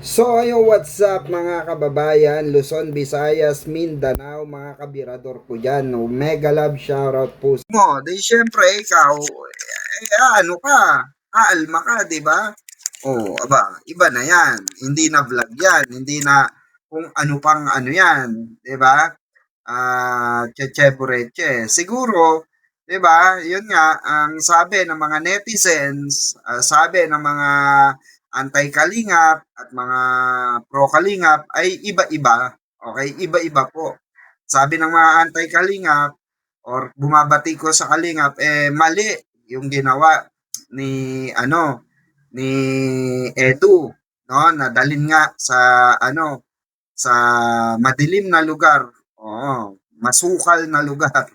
So ayun, what's up mga kababayan, Luzon, Visayas, Mindanao, mga kabirador ko dyan, no? Mega love shoutout po mo. Di syempre ikaw, ano ka, aalma ka, di ba? Oh, aba, iba na yan. Hindi na vlog yan, hindi na kung ano pang ano yan, di ba? Cheche Bureche. Siguro, 'di ba? 'Yun nga ang sabi ng mga netizens, sabi ng mga anti-kalingap at mga pro-kalingap ay iba-iba. Okay, iba-iba po. Sabi ng mga anti-kalingap or bumabati ko sa kalingap, mali yung ginawa ni ni Edu, no? Nadalin nga sa sa madilim na lugar. Oo, masukal na lugar,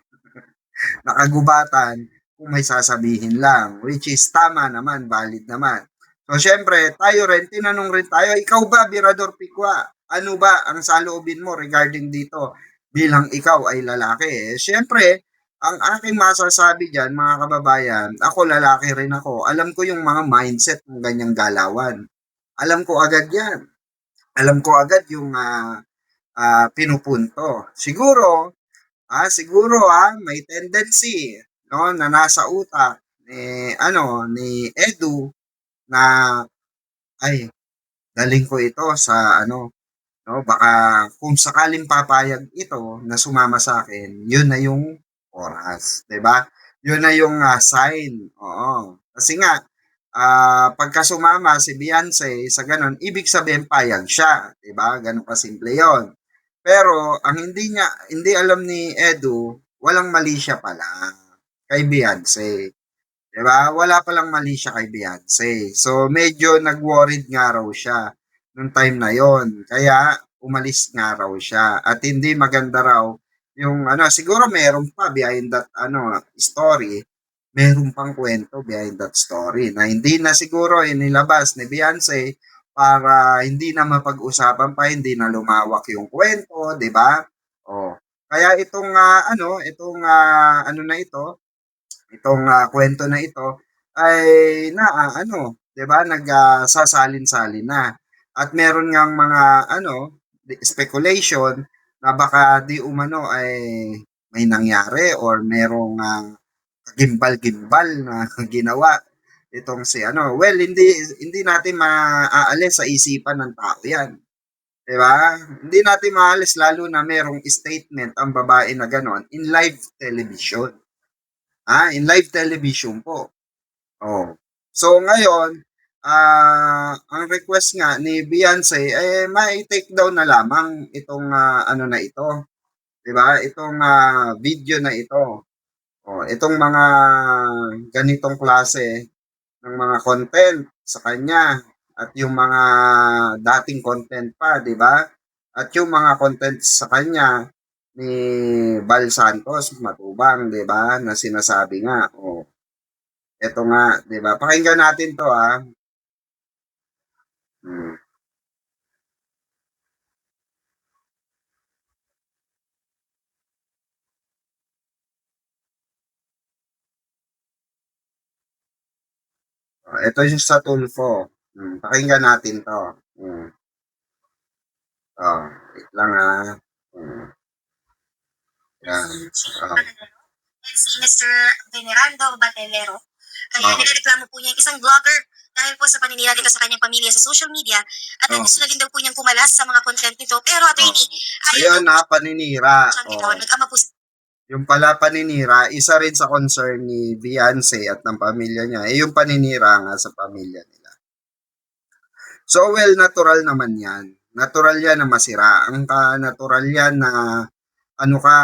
nakagubatan, kung may sasabihin lang, which is tama naman, valid naman. So, syempre, tayo rin, tinanong rin tayo, ikaw ba, Birador Pikwa, ano ba ang saloobin mo regarding dito bilang ikaw ay lalaki? Syempre, ang aking masasabi dyan, mga kababayan, ako lalaki rin ako, alam ko yung mga mindset ng ganyang galawan. Alam ko agad yan. Alam ko agad yung pinupunto. Siguro may tendency no na nasa utak ni Edu na ay galing ko ito sa no baka kung sakaling papayag ito na sumama sa akin, yun na yung oras, 'di ba? Yun na yung sign. Oo. Kasi nga pagka sumama si Beyonce sa ganun, ibig sabihin payag siya, 'di ba? Ganun kasimple 'yon. Pero ang hindi alam ni Edu, walang mali siya pala kay Beyonce. 'Di ba? Wala palang mali siya kay Beyonce. So medyo nag-worried nga raw siya nung time na 'yon. Kaya umalis nga raw siya at hindi maganda raw yung siguro meron pa behind that story, meron pang kwento behind that story na hindi na siguro inilabas ni Beyonce para hindi na mapag-usapan pa, hindi na lumawak yung kwento, 'di ba? Oh. Kaya itong na ito, itong kwento na ito ay 'di ba, sasalin-salin na. At meron ngang mga speculation na baka di umano ay may nangyari or merong gimbal-gimbal na ginawa itong si well, hindi natin maaalis sa isipan ng tao 'yan, 'di ba? Hindi natin maalis lalo na merong statement ang babae na gano'n in live television. In live television po. Oh. So ngayon, ang request nga ni Beyonce mai-take down na lamang itong na ito, 'di ba? Itong video na ito. Oh, itong mga ganitong klase ng mga content sa kanya at yung mga dating content pa, 'di ba? At yung mga content sa kanya ni Bal Santos Matubang, 'di ba? Na sinasabi nga, eto nga, 'di ba? Pakinggan natin 'to, ah. Hmm. Ito yung sa Tulfo. Pakinggan natin 'to. Hmm. Wait lang, ah. Hmm. Yan. Oh. Si Mr. Venerando Batelero. Kaya nirereklamo po niya yung isang vlogger dahil po sa paninira dito sa kanyang pamilya sa social media at gusto na din daw po niyang kumalas sa mga content nito. Pero attorney, Ayun na, paninira. siyang bitawan. Nag-ama po Yung pala paninira, isa rin sa concern ni Beyonce at ng pamilya niya, yung paninira nga sa pamilya nila. So, well, natural naman yan. Natural yan na masira. Ang natural yan na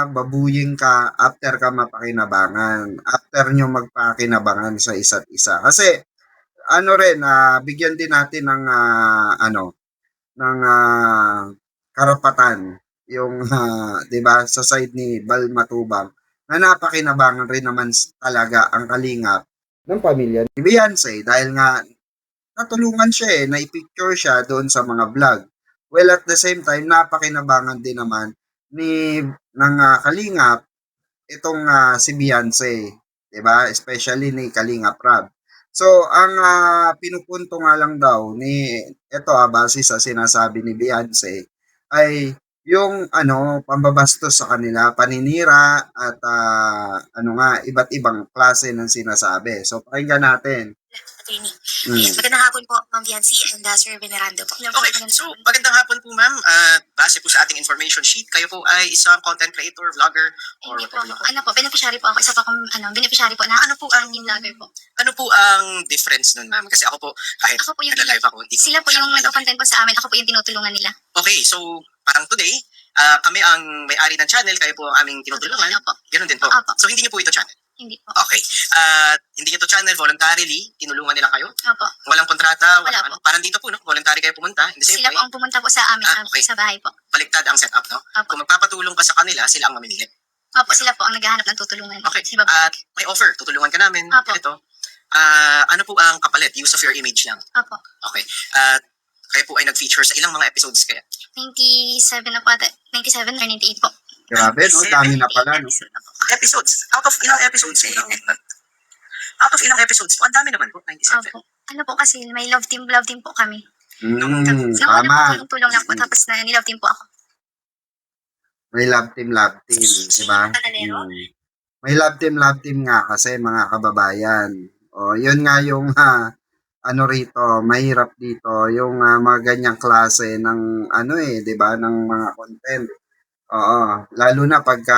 babuying ka after ka mapakinabangan. After nyo magpakinabangan sa isa't isa. Kasi, bigyan din natin ng, karapatan yung, 'di ba, sa side ni Bal Matubang na napakinabangan rin naman talaga ang kalingap ng pamilya ni Beyonce dahil nga natulungan siya naipicture siya doon sa mga vlog. Well, at the same time, napakinabangan din naman ng kalingap itong si Beyonce, 'di ba? Especially ni Kalingap Rab. So, ang pinupunto nga lang daw ni eto, base sa sinasabi ni Beyonce ay yung ano, pambabastos sa kanila, paninira at ano nga, iba't ibang klase ng sinasabi. So, pakinggan natin. Attorney. Mm. Magandang hapon po, Ma'am Biancy and Sir Venerando po. Okay, so magandang hapon po ma'am. Base po sa ating information sheet, kayo po ay isang content creator, vlogger, or Hindi po, whatever po. ano po, beneficiary po ako. Isa po akong, beneficiary po na, Ano po ang vlogger po. ano po ang difference nun ma'am? Kasi ako po, kahit Ako po yung, nag-live ako, hindi ko. sila po yung nag-content po sa amin, ako po yung tinutulungan nila. Okay, so parang today, kami ang may-ari ng channel, kayo po ang aming tinutulungan. Opo. Ganun din po. Opo. So hindi niyo po ito channel. Hindi po. Okay. Hindi niyo to channel, voluntarily, tinulungan nila kayo. Opo. Walang kontrata, Wala walang ano. Parang dito po, no? Voluntary kayo pumunta. In the same Sila way, po ang pumunta po sa amin, okay. sa bahay po. Baliktad ang setup, no? Opo. Kung magpapatulong ka sa kanila, sila ang mamimili. Opo, sila po ang naghahanap ng tutulungan. Okay. Sila po. At may offer, tutulungan ka namin. Apo. Ito. Ano po ang kapalit? Use of your image lang. Opo. Okay. At kayo po ay nag-feature sa ilang mga episodes kaya? 97 na po ata. 97 or 98 po. Grabe, no? Dami na pala, no? Episodes. Out of ilang episodes? Out of ilang episodes po? Ang dami naman po, 97. Opo. Ano po kasi, may love team po kami. Mm, Nauna tama. po tulong lang po, tapos na nilove team po ako. May love team, di ba? Patalero? May love team nga kasi mga kababayan. O, yun nga yung ano rito, mahirap dito, yung mga ganyang klase ng ano di ba, ng mga content. Oo, lalo na pagka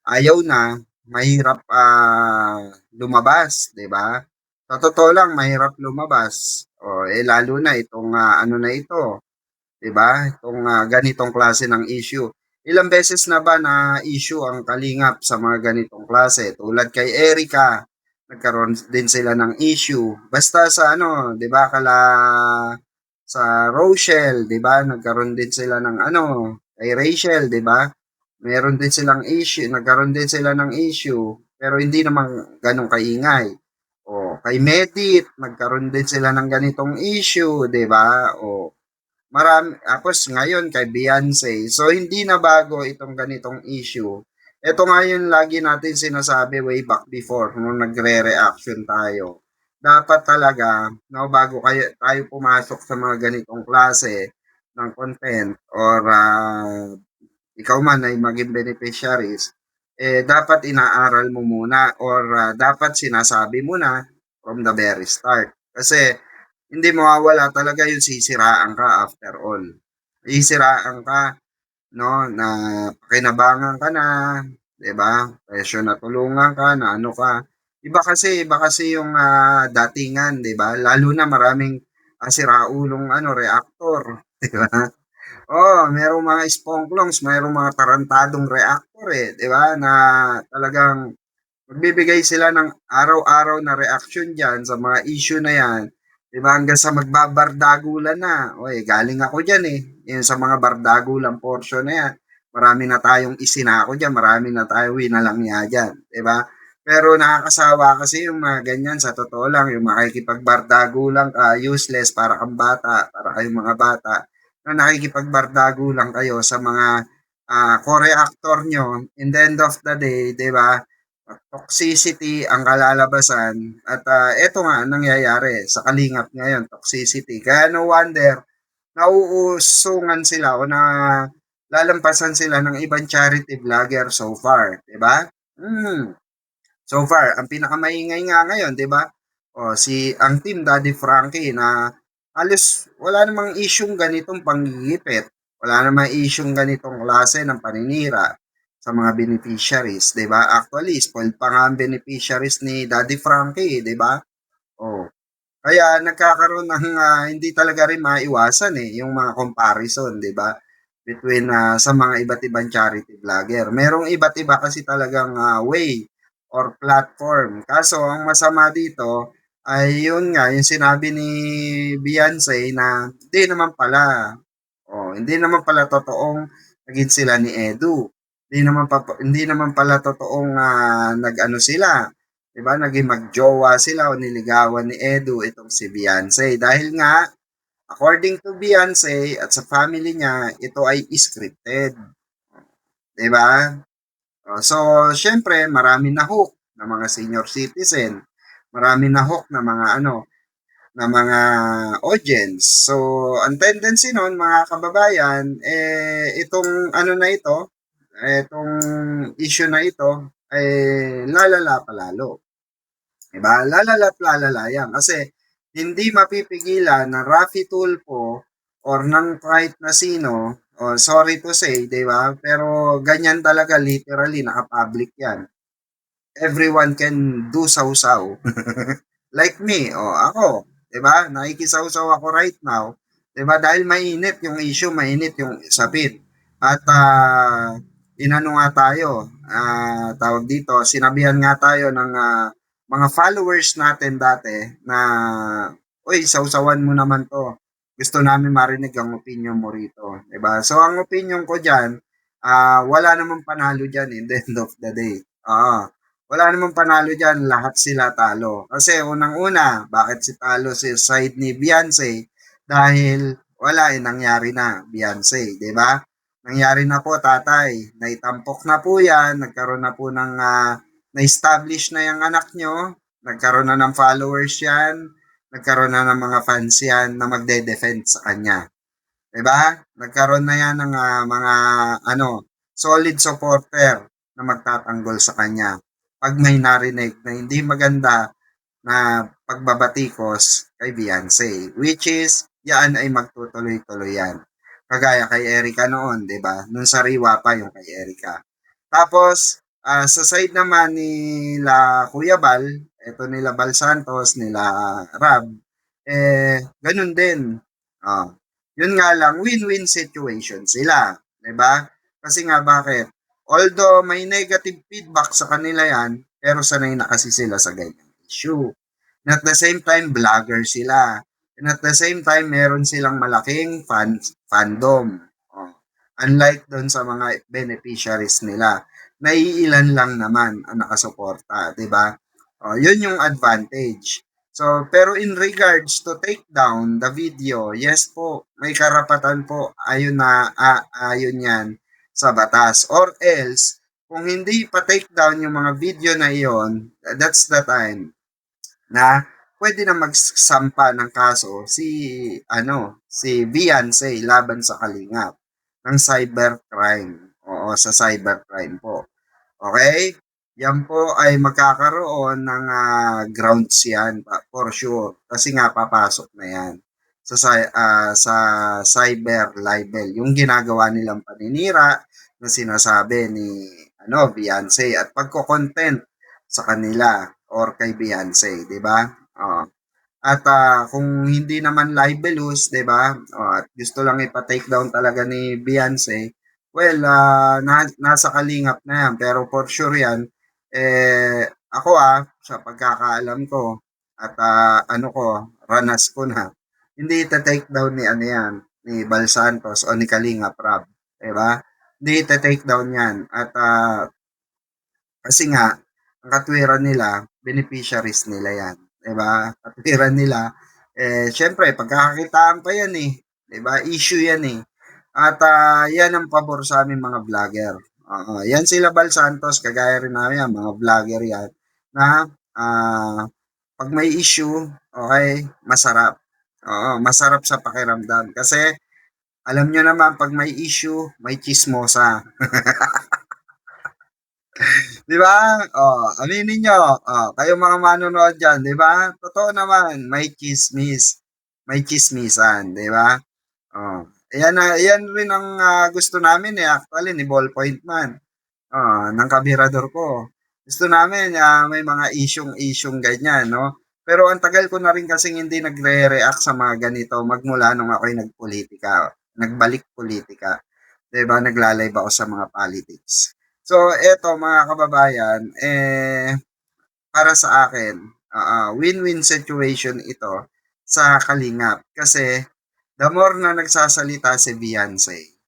ayaw na, mahirap lumabas, di ba? Sa totoo lang, mahirap lumabas. O, lalo na itong ano na ito, 'di ba? Itong ganitong klase ng issue. Ilang beses na ba na issue ang kalingap sa mga ganitong klase? Tulad kay Erica, nagkaroon din sila ng issue. Basta sa ano, 'di ba, sa Rochelle, 'di ba? Nagkaroon din sila ng ano, kay Rachel, 'di ba? Meron din silang issue, nagkaroon din sila ng issue, pero hindi naman ganong kaingay. O, kay Medit, nagkaroon din sila ng ganitong issue, 'di ba? O, marami, tapos ngayon kay Beyonce. So, hindi na bago itong ganitong issue. Ito nga yung lagi natin sinasabi way back before nung nagre-reaction tayo. Dapat talaga, no, bago tayo pumasok sa mga ganitong klase ng content or ikaw man ay maging beneficiaries, dapat inaaral mo muna or dapat sinasabi mo na from the very start. Kasi hindi mawawala talaga yung sisiraan ka after all. Sisiraan ka, no, na pakinabangan ka na, 'di ba? Presyo na tulungan ka, na ano ka. Iba kasi yung datingan, 'di ba? Lalo na maraming siraulong ano reactor, 'di ba? Oh, merong mga sponklongs, merong mga tarantadong reactor 'di ba? Na talagang magbibigay sila ng araw-araw na reaction diyan sa mga issue na 'yan. 'Di ba, hanggang sa magbabardagulan na. Oy, galing ako diyan Yung sa mga bardagulan portion na 'yan. Marami na tayong isinako diyan, marami na tayo winalangya diyan, 'di ba? Pero nakakasawa kasi yung mga ganyan, sa totoo lang, yung makikipagbardagulan ka, useless para kang bata, para kayong mga bata, na nakikipagbardagulan kayo sa mga co-reactor nyo. In the end of the day, 'di ba? Toxicity ang kalalabasan at eto nga ang nangyayari sa kalingap ngayon, toxicity. Kaya no wonder nauusungan sila o na lalampasan sila ng ibang charity vlogger so far, 'di ba? So far, ang pinakamaingay nga ngayon, 'di ba? O si ang team Daddy Frankie na halos wala namang isyung ganitong panggigipit. Wala namang isyung ganitong klase ng paninira sa mga beneficiaries, 'di ba? Actually, spoiled pa nga ang beneficiaries ni Daddy Frankie, 'di ba? Oh. Kaya nagkakaroon ng hindi talaga rin maiwasan yung mga comparison, 'di ba? Between sa mga iba't ibang charity vlogger. Merong iba't iba kasi talagang way or platform. Kaso ang masama dito ay yun nga, yung sinabi ni Beyonce na hindi naman pala totoong naging sila ni Edu. Hindi naman pala totoong nag-ano sila. 'Di ba? Naging magjowa sila o niligawan ni Edu itong si Beyonce. Dahil nga, according to Beyonce at sa family niya, ito ay scripted. 'Di ba? So, syempre, marami na hook. na mga senior citizen. Marami na hook na mga na mga audience. So, ang tendency nun, mga kababayan, itong na ito, itong issue na ito, lalala pa lalo. Diba? Lalala't lalala yan. Kasi, hindi mapipigilan na Raffy Tulfo or ng kahit na sino, sorry to say, di ba? Pero ganyan talaga, literally, naka-public yan. Everyone can do sausaw. Like me, ako, 'di ba? Nakikisawsaw ako right now, 'di ba? Dahil mainit yung issue, mainit yung sapit. At inano nga tayo, tawag dito, sinabihan nga tayo ng mga followers natin dati na, "Uy, sawsawan mo naman 'to. Gusto namin marinig ang opinion mo rito." 'Di ba? So ang opinion ko diyan, wala namang panalo diyan in the end of the day. Oo. Wala namang panalo diyan, lahat sila talo. Kasi unang-una, bakit si talo si side ni Beyonce? Dahil wala nangyari na, Beyonce, 'di ba? Nangyari na po, tatay. Naitampok na po 'yan, nagkaroon na po ng na-establish na yung anak nyo, nagkaroon na ng followers 'yan, nagkaroon na ng mga fans 'yan na magde-defend sa kanya. 'Di ba? Nagkaroon na 'yan ng mga solid supporter na magtatanggol sa kanya. Pag may narinig na hindi maganda na pagbabatikos kay Beyonce, which is yan ay magtutuloy-tuloy yan. Kagaya kay Erica noon, 'di ba? Nung sariwa pa yung kay Erica. Tapos sa side naman nila Kuya Bal, eto nila Bal Santos, nila Rab, ganun din. Oh, yun nga lang, win-win situation sila. 'Di ba? Kasi nga bakit? Although may negative feedback sa kanila yan, pero sanay na kasi sila sa ganyang issue. And at the same time, vlogger sila. And at the same time, meron silang malaking fandom. Oh. Unlike doon sa mga beneficiaries nila, naiilan lang naman ang nakasuporta, 'di ba? Oh, yun yung advantage. So, pero in regards to take down the video, yes po, may karapatan po ayon yan sa batas. Or else, kung hindi pa take down yung mga video na iyon, that's the time na pwede na magsampa ng kaso si Beyonce laban sa Kalingap ng cybercrime. Oo, sa cybercrime po. Okay? Yan po ay magkakaroon ng grounds yan for sure. Kasi nga papasok na yan sa cyber libel. Yung ginagawa nilang paninira na sinasabi ni Beyonce at pagko-content sa kanila or kay Beyonce, 'di ba? Oh. At kung hindi naman libelous, 'di ba? At gusto lang ipa-take down talaga ni Beyonce, well, nasa kalingap na 'yan. Pero for sure 'yan, ako sa pagkakaalam ko at ranas ko na, hindi ita-take down ni ano 'yan, ni Bal Santos o ni Kalingap Rab, 'di ba? Hindi ita-take down 'yan at kasi nga ang katwiran nila, beneficiaries nila 'yan, 'di ba? Katwiran nila syempre pagkakakitaan pa 'yan 'di ba? Issue 'yan At 'yan ang pabor sa aming mga vlogger. Oo, 'yan sila Bal Santos, kagaya rin namin mga vlogger 'yan na 'pag may issue, okay, masarap. Oo, masarap sa pakiramdam kasi alam nyo naman 'pag may issue, may chismosa. 'Di ba? Aminin niyo, kayong mga manonood diyan, 'di ba? Totoo naman, may chismis, may chismisan, 'di ba? Ayan rin ang gusto namin actually ni Ballpoint Man, ng kabirador ko. Gusto namin may mga isyung ganyan, no? Pero ang tagal ko na rin kasing hindi nagre-react sa mga ganito magmula nung ako'y nagbalik politika. 'Di ba? Nagla-live ako sa mga politics. So, eto mga kababayan, para sa akin, win-win situation ito sa Kalingap. Kasi, the more na nagsasalita si Beyonce,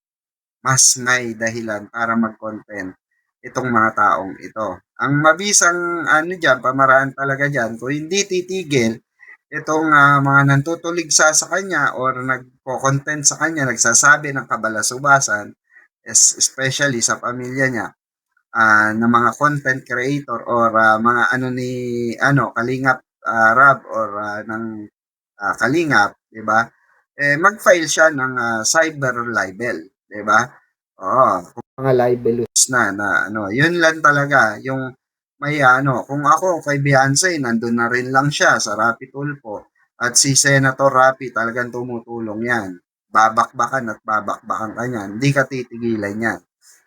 mas may dahilan para mag-content itong mga taong ito. Ang mabisang dyan, pamaraan talaga dyan, kung hindi titigil itong mga nantutuligsa sa kanya or nagko-content sa kanya, nagsasabi ng kabalasubasan, especially sa pamilya niya, ng mga content creator or mga ano ni Kalingap Rab or ng Kalingap, 'di ba? Mag-file siya ng cyber libel, 'di ba? Oo, kung mga libelous na ano, 'yun lang talaga yung may kung ako kay Beyonce, nandun na rin lang siya sa Rapi Tulfo at si Senator Rapi talagang tumutulong 'yan. Babakbakan at babakbakan ka niyan, hindi ka titigilan niyan,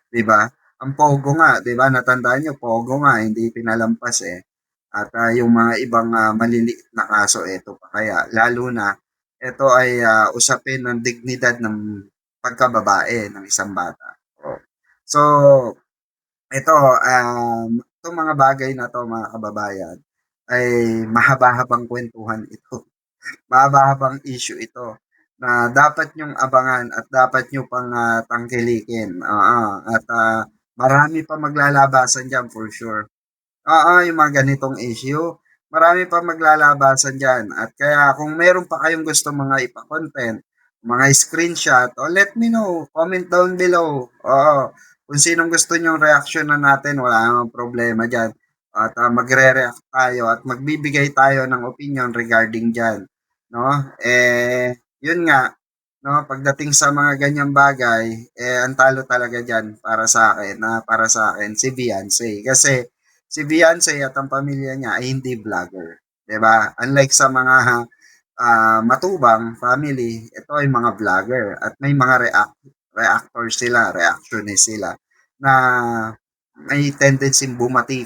'di ba? Ang Pogo nga, 'di ba? Natandaan niyo Pogo nga hindi pinalampas eh. At yung mga ibang maliliit na kaso, ito pa kaya. Lalo na, ito ay usapin ng dignidad ng pagkababae ng isang bata. Oh. So, ito, itong mga bagay na to mga kababayan, ay mahaba-habang kwentuhan ito. Mahaba-habang issue ito na dapat nyong abangan at dapat nyo pang tangkilikin. At marami pa maglalabasan dyan for sure. Oo, yung mga ganitong issue. Marami pa maglalabasan dyan. At kaya kung meron pa kayong gusto mga ipa-content, mga screenshot, let me know. Comment down below. Oo. Kung sinong gusto nyong reaction na natin, wala namang problema dyan. At magre-react tayo at magbibigay tayo ng opinion regarding dyan. No? Yun nga, no, pagdating sa mga ganyang bagay, ang talo talaga dyan para sa akin, si Beyonce. Kasi, si Beyonce at ang pamilya niya ay hindi vlogger. 'Di ba? Unlike sa mga matubang family, ito ay mga vlogger at may mga reactors sila, reactionist sila na may tendency bumati